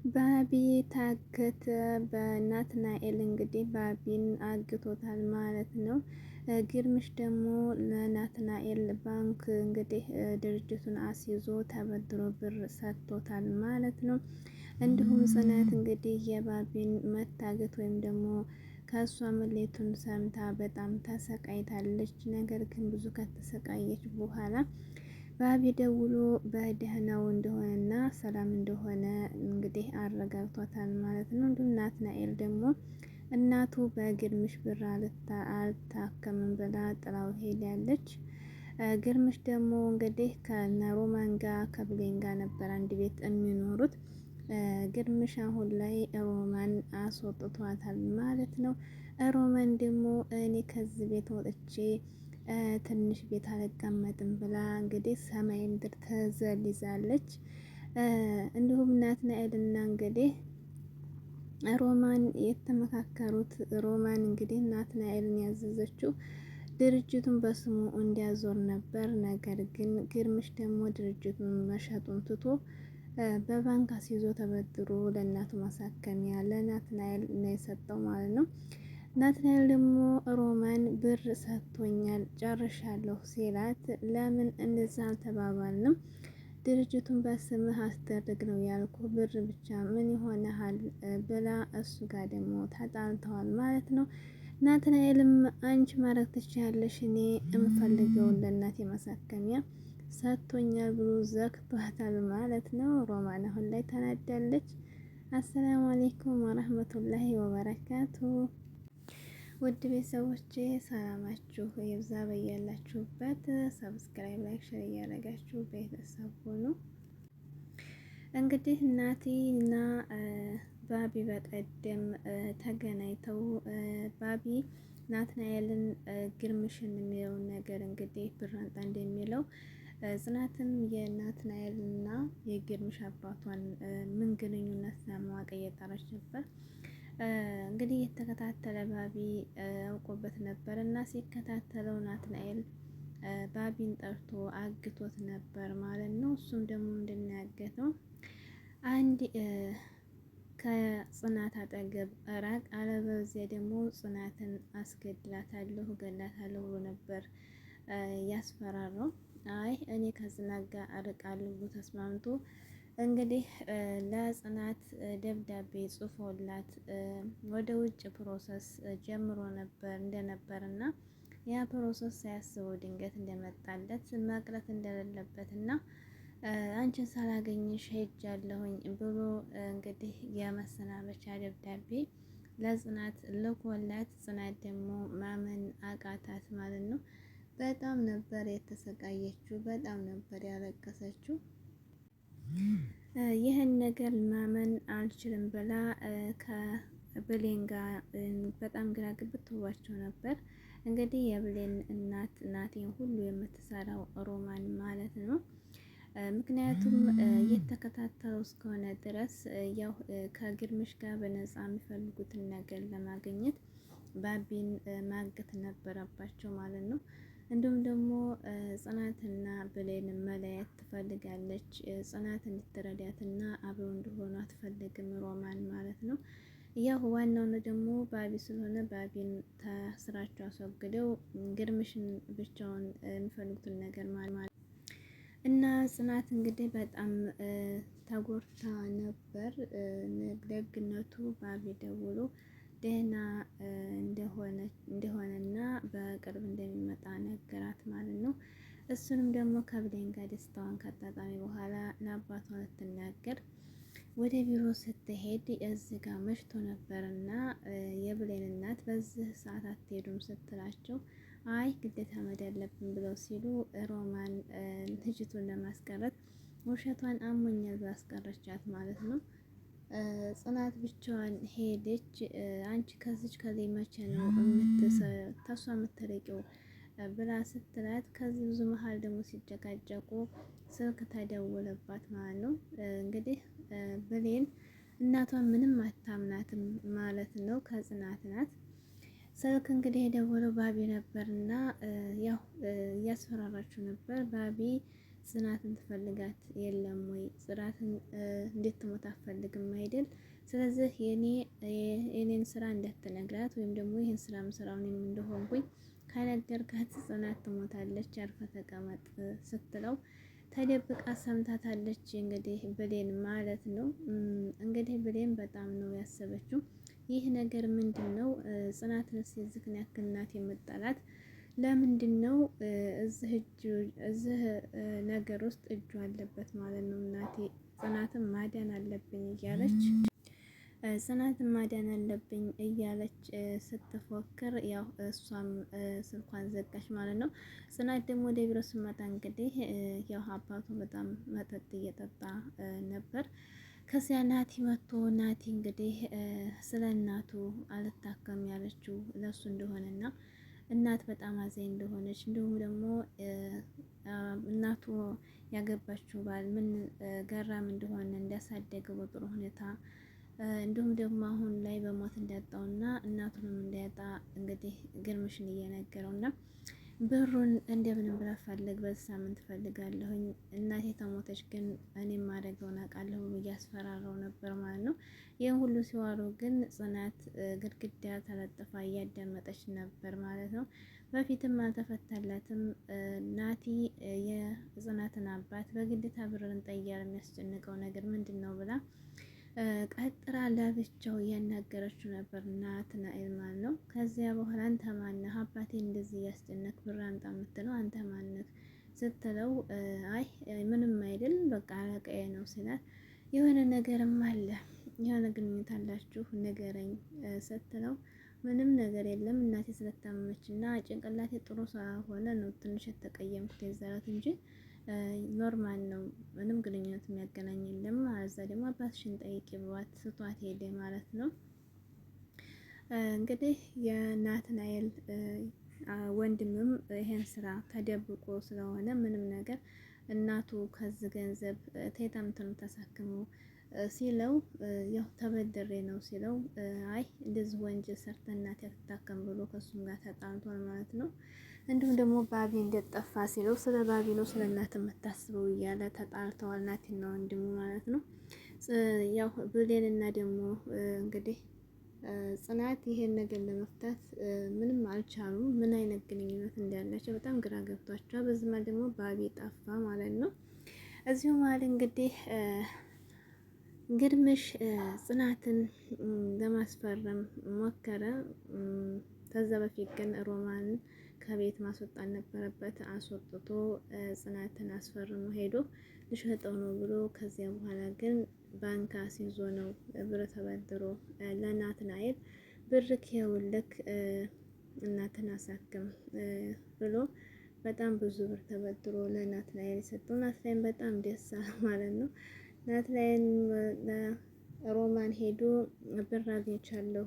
ባቢ ታገተ። በናትናኤል እንግዲህ ባቢን አግቶታል ማለት ነው። ግርምሽ ደግሞ ለናትናኤል ባንክ እንግዲህ ድርጅቱን አስይዞ ተበድሮ ብር ሰጥቶታል ማለት ነው። እንዲሁም ጽናት እንግዲህ የባቢን መታገት ወይም ደግሞ ከእሷ መሌቱን ሰምታ በጣም ተሰቃይታለች። ነገር ግን ብዙ ከተሰቃየች በኋላ ባቢ ደውሎ በደህናው እንደሆነና ሰላም እንደሆነ እንግዲህ አረጋግቷታል ማለት ነው። እንዲሁም ናትናኤል ደግሞ እናቱ በግርምሽ ብር አልታከምም ብላ ጥላው ሄዳለች። ግርምሽ ደግሞ እንግዲህ ከነሮማን ጋር ከብሌን ጋር ነበር አንድ ቤት የሚኖሩት። ግርምሽ አሁን ላይ ሮማን አስወጥቷታል ማለት ነው። ሮማን ደግሞ እኔ ከዚህ ቤት ወጥቼ ትንሽ ቤት አልቀመጥም ብላ እንግዲህ ሰማይ ምድር ተዘልዛለች። እንዲሁም ናትናኤልና እንግዲህ ሮማን የተመካከሩት ሮማን እንግዲህ ናትናኤልን ያዘዘችው ድርጅቱን በስሙ እንዲያዞር ነበር። ነገር ግን ግርምሽ ደግሞ ድርጅቱን መሸጡን ትቶ በባንክ አስይዞ ተበድሮ ለእናቱ ማሳከሚያ ለናትናኤል ነው የሰጠው ማለት ነው። ናትናኤል ደግሞ ሮማን ብር ሰጥቶኛል ጨርሻለሁ ሲላት ለምን እንደዛ አልተባባልንም? ድርጅቱን በስምህ አስደርግ ነው ያልኩ ብር ብቻ ምን ይሆንሃል ብላ እሱ ጋር ደግሞ ተጣልተዋል ማለት ነው። ናትናኤልም አንቺ ማድረግ ትችያለሽ እኔ የምፈልገውን ለእናቴ ማሳከሚያ ሰጥቶኛል ብሎ ዘግቷታል ማለት ነው። ሮማን አሁን ላይ ተናዳለች። አሰላሙ አሌይኩም ወረህመቱላሂ ወበረካቱ። ውድ ቤተሰቦቼ ሰላማችሁ ይብዛ በያላችሁበት። ሰብስክራይብ፣ ላይክ፣ ሼር እያደረጋችሁ ቤተሰብ ሁኑ። እንግዲህ ናቲ እና ባቢ በቀደም ተገናኝተው ባቢ ናትናኤልን ግርምሽን የሚለውን ነገር እንግዲህ ብር አንጣ እንደሚለው ጽናትም የናትናኤልና የግርምሽ አባቷን ምን ግንኙነት ለማወቅ እየጣረች ነበር። እንግዲህ የተከታተለ ባቢ አውቆበት ነበር እና ሲከታተለው ናትናኤል ባቢን ጠርቶ አግቶት ነበር ማለት ነው። እሱም ደግሞ እንድናያገተው አንድ ከጽናት አጠገብ ራቅ አለበለዚያ ደግሞ ጽናትን አስገድላታለሁ እገላታለሁ ብሎ ነበር ያስፈራራው። አይ እኔ ከጽናት ጋር አርቃለሁ ብሎ ተስማምቶ እንግዲህ ለጽናት ደብዳቤ ጽፎላት ወደ ውጭ ፕሮሰስ ጀምሮ እንደነበርና ያ ፕሮሰስ ሳያስበው ድንገት እንደመጣለት መቅረት እንደሌለበትና አንቺን ሳላገኝሽ ሄጃለሁኝ ብሎ እንግዲህ የመሰናበቻ ደብዳቤ ለጽናት ልኮላት ጽናት ደግሞ ማመን አቃታት ማለት ነው። በጣም ነበር የተሰቃየችው፣ በጣም ነበር ያለቀሰችው። ይህን ነገር ማመን አልችልም ብላ ከብሌን ጋር በጣም ግራ ግብት ብሏቸው ነበር። እንግዲህ የብሌን እናት ናቴን ሁሉ የምትሰራው ሮማን ማለት ነው። ምክንያቱም እየተከታተለው እስከሆነ ድረስ ያው ከግርምሽ ጋር በነፃ የሚፈልጉትን ነገር ለማግኘት ባቢን ማገት ነበረባቸው ማለት ነው። እንዲሁም ደግሞ ጽናትና ብሌን መለያየት ትፈልጋለች። ጽናት እንድትረዳትና አብረው እንዲሆኑ አትፈልግም ሮማን ማለት ነው። ያው ዋናው ደግሞ ባቢ ስለሆነ ባቢን ከስራቸው አስወግደው ግርምሽን ብቻውን የሚፈልጉትን ነገር ማለት እና ጽናት እንግዲህ በጣም ተጎድታ ነበር። ደግነቱ ባቢ ደውሎ ደህና እንደሆነና በቅርብ እንደሚመጣ ነገራት ማለት ነው። እሱንም ደግሞ ከብሌን ጋር ደስታዋን ካጣጣሚ በኋላ ለአባቷ ልትናገር ወደ ቢሮ ስትሄድ እዚህ ጋር መሽቶ ነበርና የብሌን እናት በዚህ ሰዓት አትሄዱም ስትላቸው አይ ግዴታ መሄድ ያለብን ብለው ሲሉ ሮማን ልጅቱን ለማስቀረት ውሸቷን አሞኛል ብላ አስቀረቻት ማለት ነው። ጽናት ብቻዋን ሄደች። አንቺ ከዚህ መቼ ነው ተሷ የምትርቂው ብላ ስትላት ከዚህ ብዙ መሀል ደግሞ ሲጨቃጨቁ ስልክ ተደወለባት ማለት ነው። እንግዲህ ብሌን እናቷን ምንም አታምናትም ማለት ነው። ከጽናት ናት። ስልክ እንግዲህ የደወለው ባቢ ነበርና ያው እያስፈራራችው ነበር። ባቢ ጽናትን ትፈልጋት የለም ወይ? ጽናትን እንዴት ትሞት አትፈልግም አይደል? ስለዚህ የኔን ስራ እንዳትነግራት ወይም ደግሞ ይህን ስራ ምሰራው እኔም እንደሆንኩኝ ከነገርካት ጽናት ትሞታለች፣ አርፈ ተቀመጥ ስትለው ተደብቃ ሰምታታለች። እንግዲህ ብሌን ማለት ነው። እንግዲህ ብሌን በጣም ነው ያሰበችው። ይህ ነገር ምንድን ነው? ጽናትንስ የዚህን ያክል ናት የምጠላት ለምንድን ነው? እዚህ ነገር ውስጥ እጁ አለበት ማለት ነው። እናቴ ጽናትን ማዳን አለብኝ እያለች ጽናትን ማዳን አለብኝ እያለች ስትፎክር ያው እሷም ስልኳን ዘጋች ማለት ነው። ጽናት ደግሞ ወደ ቢሮ ስመጣ እንግዲህ ያው አባቱ በጣም መጠጥ እየጠጣ ነበር። ከዚያ ናቲ መጥቶ ናቲ እንግዲህ ስለ እናቱ አልታከም ያለችው ለሱ እንደሆነና እናት በጣም አዛኝ እንደሆነች እንዲሁም ደግሞ እናቱ ያገባችው ባል ምን ገራም እንደሆነ እንዲያሳደገው በጥሩ ሁኔታ እንዲሁም ደግሞ አሁን ላይ በሞት እንዳጣውና እናቱንም እንዳያጣ እንግዲህ ግርምሽን እየነገረውና ብሩን እንደምንም ብላ ፈልግ፣ በዚህ ሳምንት ፈልጋለሁኝ እናቴ ተሞተች ግን እኔ ማደርገውን አውቃለሁ እያስፈራራው ነበር ማለት ነው። ይህን ሁሉ ሲዋሩ ግን ጽናት ግድግዳ ተለጥፋ እያዳመጠች ነበር ማለት ነው። በፊትም አልተፈታላትም። ናቲ የጽናትን አባት በግዴታ ብርን ጠያር የሚያስጨንቀው ነገር ምንድን ነው ብላ ቀጥራ ለብቻው እያናገረችው ነበር ናትናኤል ማለት ነው። ከዚያ በኋላ አንተ ማነህ አባቴ እንደዚህ እያስጨነቅ ብር አምጣ የምትለው አንተ ማነህ ስትለው አይ ምንም አይደል በቃ አለቃዬ ነው ሲላት የሆነ ነገርም አለ የሆነ ግንኙነት አላችሁ ንገረኝ ስትለው ምንም ነገር የለም እናቴ ስለታመመች እና ጭንቅላቴ ጥሩ ስላልሆነ ነው ትንሽ የተቀየምኩት የዛላት እንጂ ኖርማል ነው፣ ምንም ግንኙነት የሚያገናኝ የለም። እዛ ደግሞ አባትሽን ጠይቂ ብሏት ስቷት ሄደ ማለት ነው። እንግዲህ የናትናኤል ወንድምም ይሄን ስራ ተደብቆ ስለሆነ ምንም ነገር እናቱ ከዚህ ገንዘብ ተየታምተኑ ተሳክመው ሲለው ያው ተበደሬ ነው ሲለው አይ እንደዚህ ወንጀል ሰርተ እናቴ አትታከም ብሎ ከሱም ጋር ተጣልቷል ማለት ነው። እንዲሁም ደግሞ ባቢ እንደጠፋ ሲለው ስለ ባቢ ነው ስለ እናት የምታስበው እያለ ተጣልተዋል ናቲና ወንድሙ ማለት ነው። ያው ብሌንና ደግሞ እንግዲህ ጽናት ይሄን ነገር ለመፍታት ምንም አልቻሉም። ምን አይነት ግንኙነት እንዳላቸው በጣም ግራ ገብቷቸዋል። በዚህ ማለት ደግሞ ባቢ ጠፋ ማለት ነው። እዚሁ ማለት እንግዲህ ግርምሽ ጽናትን ለማስፈረም ሞከረ። ከዛ በፊት ግን ሮማንን ከቤት ማስወጣት ነበረበት። አስወጥቶ ጽናትን አስፈርሞ ሄዶ ልሸጠው ነው ብሎ ከዚያ በኋላ ግን ባንክ አስይዞ ነው ብር ተበድሮ ለናትናኤል ብር ይኸውልህ እናትን አሳክም ብሎ በጣም ብዙ ብር ተበድሮ ለናትናኤል የሰጠው። ናትናኤል በጣም ደስ አለ ማለት ነው። ናትናኤል ሮማን ሄዶ ብር አግኝቻለሁ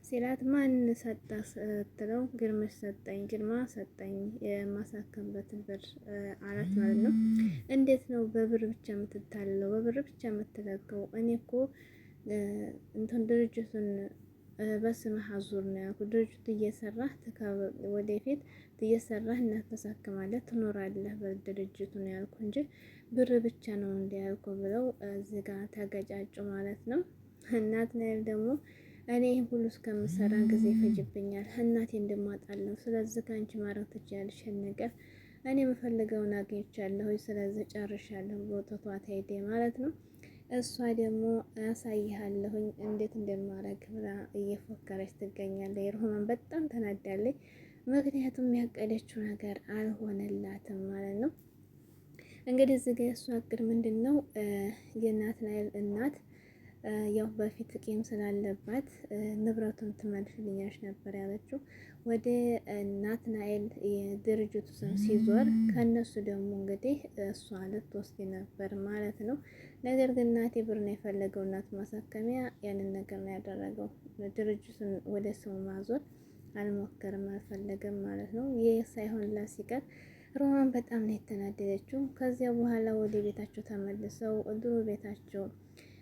ሲላት ማን ሰጣ ስትለው ግርምሽ ሰጠኝ፣ ግርማ ሰጠኝ የማሳከምበትን ብር አላት ማለት ነው። እንዴት ነው በብር ብቻ የምትታለው? በብር ብቻ የምትለቀው? እኔ እኮ እንትን ድርጅቱን በስምህ አዙር ነው ያልኩት። ድርጅቱ እየሰራህ ወደፊት እየሰራህ እናተሳክማለህ ትኖራለህ በድርጅቱ ነው ያልኩ እንጂ ብር ብቻ ነው እንዲያልኩ ብለው እዚህ ጋር ተገጫጩ ማለት ነው። ናትናኤል ደግሞ እኔ ይሄን ሁሉ እስከምሰራ ጊዜ ይፈጅብኛል፣ እናቴ እንደማጣለሁ። ስለዚህ ከአንቺ ማድረግ ትችያለሽ ነገር እኔ የምፈልገውን አግኝቻለሁ፣ ስለዚህ ጨርሻለሁ ብሎ ትቷት ሄደ ማለት ነው። እሷ ደግሞ አሳይሃለሁኝ እንዴት እንደማረግ ብላ እየፎከረች ትገኛለች። ሮማን በጣም ተናዳለች፣ ምክንያቱም ያቀደችው ነገር አልሆነላትም ማለት ነው። እንግዲህ እዚህ ጋር የእሷ እቅድ ምንድን ነው? የናትናኤል እናት ያው በፊት ቂም ስላለባት ንብረቱን ትመልስልኛለች ነበር ያለችው። ወደ ናትናኤል የድርጅቱ ስም ሲዞር ከነሱ ደግሞ እንግዲህ እሷ ልትወስድ ነበር ማለት ነው። ነገር ግን እናቴ ብር ነው የፈለገው እናት ማሳከሚያ፣ ያንን ነገር ነው ያደረገው። ድርጅቱን ወደ ስሙ ማዞር አልሞከርም፣ አልፈለገም ማለት ነው። ይህ ሳይሆንላት ሲቀር ሮማን በጣም ነው የተናደደችው። ከዚያ በኋላ ወደ ቤታቸው ተመልሰው ድሮ ቤታቸው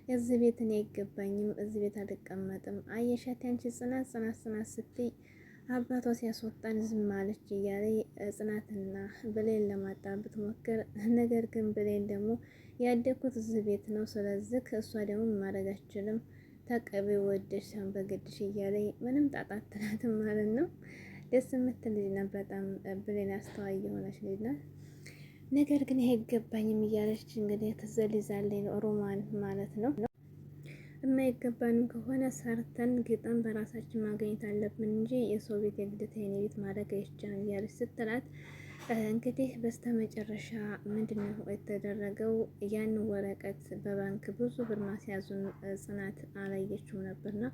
እዚህ ቤት እኔ አይገባኝም፣ እዚህ ቤት አልቀመጥም። አየሻት ያንቺ ጽናት ስትይ አባቷ ሲያስወጣን ዝም አለች እያለ ጽናትና ብሌን ለማጣራት ሞክር። ነገር ግን ብሌን ደግሞ ያደግኩት እዚህ ቤት ነው፣ ስለዚህ እሷ ደግሞ ማድረግ አትችልም፣ ተቀቢ ወደሽ ሳን በግድሽ እያለ ምንም ጣጣ አትላትም ማለት ነው። ደስ የምትል ልጅ ናት በጣም ብሌን አስተዋይ የሆነች ልጅ ናት። ነገር ግን ይሄ አይገባኝም እያለች እንግዲህ ትዘልዛለች ሮማን ማለት ነው። የማይገባንም ከሆነ ሰርተን ግጠን በራሳችን ማግኘት አለብን እንጂ የሰው ቤት የግዴታ የኔ ቤት ማድረግ አይቻልም እያለች ስትላት እንግዲህ በስተመጨረሻ ምንድነው የተደረገው? ያን ወረቀት በባንክ ብዙ ብር ማስያዙን ጽናት አላየችው ነበርና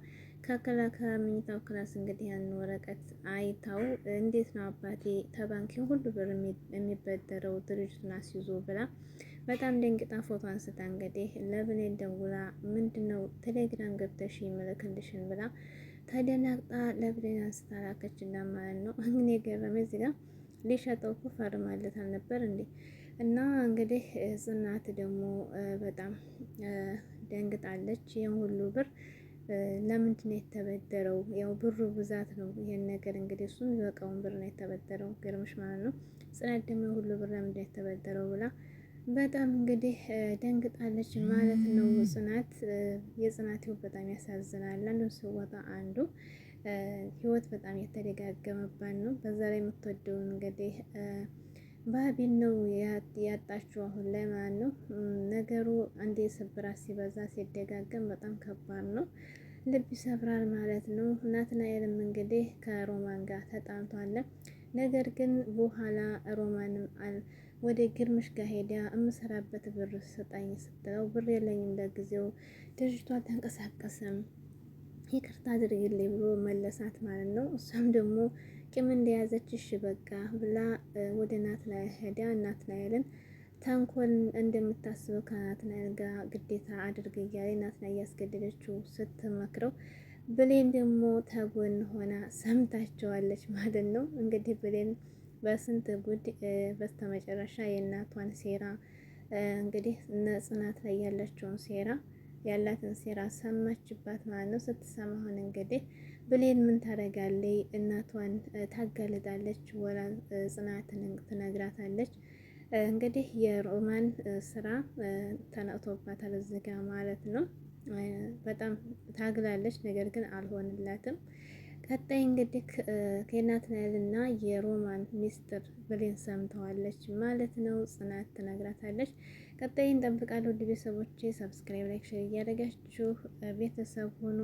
ከመኝታው ክላስ እንግዲህ ያን ወረቀት አይታው እንዴት ነው አባቴ ተባንክ ሁሉ ብር የሚበደረው ድርጅቱን አስይዞ ብላ በጣም ደንግጣ ፎቶ አንስታ እንግዲህ ለብሌን ደውላ ምንድነው ቴሌግራም ገብተሽ ይመለክልሽን ብላ ተደናግጣ ለብሌን አንስታ ላከችና ማለት ነው። እኔ ገረመ እዚህ ጋር ሊሸጠው እኮ ፈርማለት አልነበር እንዴ? እና እንግዲህ ጽናት ደግሞ በጣም ደንግጣለች። ይህን ሁሉ ብር ለምንድን ነው የተበደረው? ያው ብሩ ብዛት ነው ይሄን ነገር እንግዲህ እሱም የበቃውን ብር ነው የተበደረው። ግርምሽ ማለት ነው። ጽናት ደግሞ ሁሉ ብር ለምንድን ነው የተበደረው ብላ በጣም እንግዲህ ደንግጣለች ማለት ነው። ጽናት የጽናት ህይወት በጣም ያሳዝናል። አንዱ ሲወጣ አንዱ ህይወት በጣም የተደጋገመባት ነው። በዛ ላይ የምትወደውን እንግዲህ ባቢን ነው ያጣችው አሁን ላይ ማለት ነው። ነገሩ አንዴ ስብራት ሲበዛ ሲደጋገም በጣም ከባድ ነው። ልብ ይሰብራል ማለት ነው። ናትናኤልም እንግዲህ ከሮማን ጋር ተጣልቷል። ነገር ግን በኋላ ሮማንም ወደ ግርምሽ ጋር ሄዳ የምሰራበት ብር ስጠኝ ስትለው ብር የለኝም ለጊዜው ድርጅቷ አልተንቀሳቀሰም ይቅርታ አድርግልኝ ብሎ መለሳት ማለት ነው። እሷም ደግሞ ቂም እንደያዘች እሺ በቃ ብላ ወደ ናትናኤል ሄዳ ናትናኤልን ተንኮል እንደምታስበው ከናትናኤል ጋር ግዴታ አድርግ እያለ ናትናኤል እያስገደደችው ስትመክረው ብሌን ደግሞ ተጎን ሆና ሰምታቸዋለች ማለት ነው። እንግዲህ ብሌን በስንት ጉድ በስተመጨረሻ የእናቷን ሴራ እንግዲህ ጽናት ላይ ያላቸውን ሴራ ያላትን ሴራ ሰማችባት ማለት ነው። ስትሰማ አሁን እንግዲህ ብሌን ምን ታደርጋለች? እናቷን ታጋልጣለች፣ ወላ ጽናትን ትነግራታለች። እንግዲህ የሮማን ስራ ተነቅቶባታል እዚህ ጋ ማለት ነው። በጣም ታግላለች፣ ነገር ግን አልሆንላትም። ቀጣይ እንግዲህ ከናትናኤል እና የሮማን ሚስጥር ብሌን ሰምተዋለች ማለት ነው። ጽናት ትነግራታለች። ቀጣይ እንጠብቃለን። ውድ ቤተሰቦቼ ሰብስክራይብ፣ ላይክ፣ ሼር እያደረጋችሁ ቤተሰብ ሆኑ።